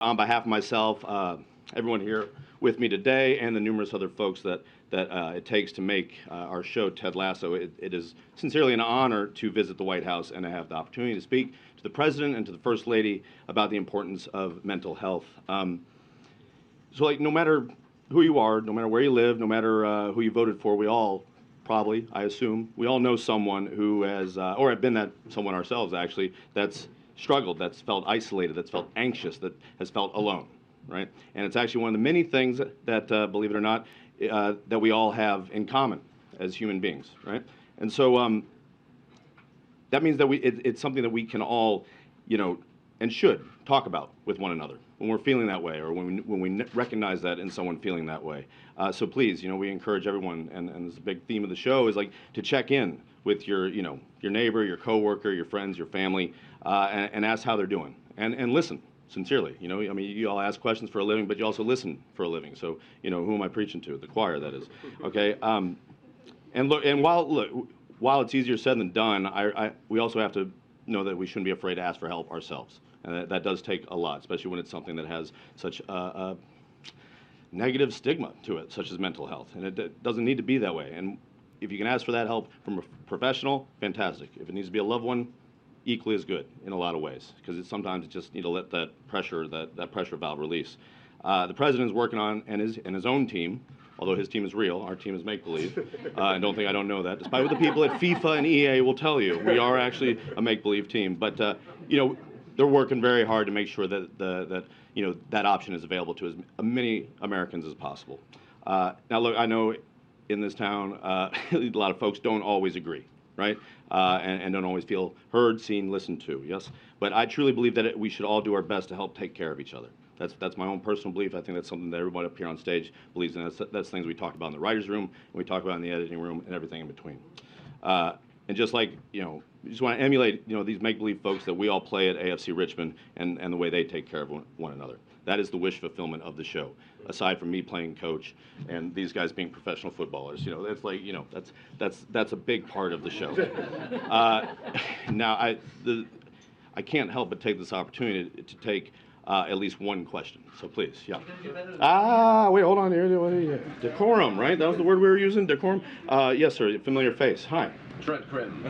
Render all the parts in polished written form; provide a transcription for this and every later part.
On behalf of myself, everyone here with me today, and the numerous other folks that it takes to make our show, Ted Lasso, it is sincerely an honor to visit the White House and to have the opportunity to speak to the President and to the First Lady about the importance of mental health. So, like, no matter who you are, no matter where you live, no matter who you voted for, we all probably, I assume, we all know someone who has, or have been that someone ourselves actually, that's struggled, that's felt isolated, that's felt anxious, that has felt alone, right? And it's actually one of the many things that believe it or not, that we all have in common as human beings, right? And so that means that it's something that we can all, and should talk about with one another when we're feeling that way, or when we recognize that in someone feeling that way. So please, we encourage everyone, and this is a big theme of the show, is like to check in with your neighbor, your coworker, your friends, your family, and ask how they're doing, and listen sincerely. You all ask questions for a living, but you also listen for a living. So, who am I preaching to? The choir, that is. Okay. And look, and while it's easier said than done, we also have to know that we shouldn't be afraid to ask for help ourselves, and that does take a lot, especially when it's something that has such a negative stigma to it, such as mental health, and it doesn't need to be that way. And if you can ask for that help from a professional, fantastic. If it needs to be a loved one, equally as good in a lot of ways, because sometimes you just need to let that pressure valve release. The president is working on, and his own team, although his team is real, our team is make-believe, and don't think I don't know that, despite what the people at FIFA and EA will tell you. We are actually a make-believe team, but they're working very hard to make sure that that option is available to as many Americans as possible. Now look, I know in this town, a lot of folks don't always agree, right? And don't always feel heard, seen, listened to, yes? But I truly believe that we should all do our best to help take care of each other. That's my own personal belief. I think that's something that everybody up here on stage believes in. That's things we talked about in the writer's room, and we talk about in the editing room, and everything in between. And just like, we just want to emulate, these make-believe folks that we all play at AFC Richmond, and the way they take care of one another. That is the wish fulfillment of the show, aside from me playing coach and these guys being professional footballers. That's like, that's a big part of the show. Now, I can't help but take this opportunity to take at least one question. So please, yeah. Wait, hold on here. Decorum, right? That was the word we were using, decorum? Yes, sir, familiar face. Hi. Trent Crimm.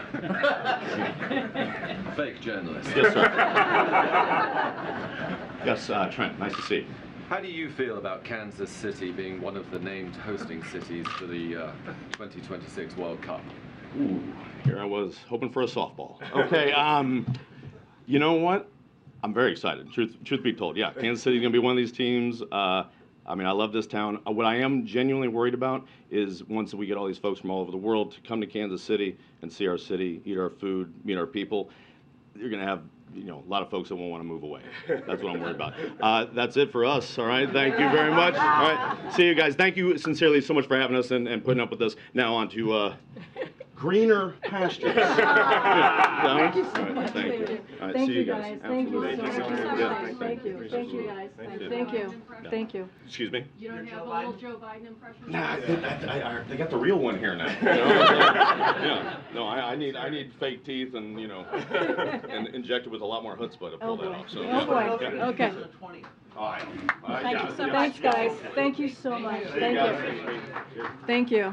Fake journalist. Yes, sir. Yes, Trent, nice to see you. How do you feel about Kansas City being one of the named hosting cities for the 2026 World Cup? Ooh, here I was hoping for a softball. Okay, you know what? I'm very excited, truth be told. Yeah, Kansas City is going to be one of these teams. I love this town. What I am genuinely worried about is once we get all these folks from all over the world to come to Kansas City and see our city, eat our food, meet our people, you're going to have a lot of folks that won't want to move away. That's what I'm worried about. That's it for us, all right? Thank you very much. All right, see you guys. Thank you sincerely so much for having us and putting up with us. Now on to greener pastures. Thank you so much. Thank you. All right, Thank see you you guys. guys. Thank you so much. Yeah. Thank you. Thank you guys. Thank you. Thank you. Excuse me? You don't have a little Joe Biden impression? Nah, they got the real one here now. Yeah. No, I need fake teeth and and injected with a lot more chutzpah to pull that off. So, Oh boy. Okay. All right. Thanks, guys. Thank you so much. Thank you. Thank you.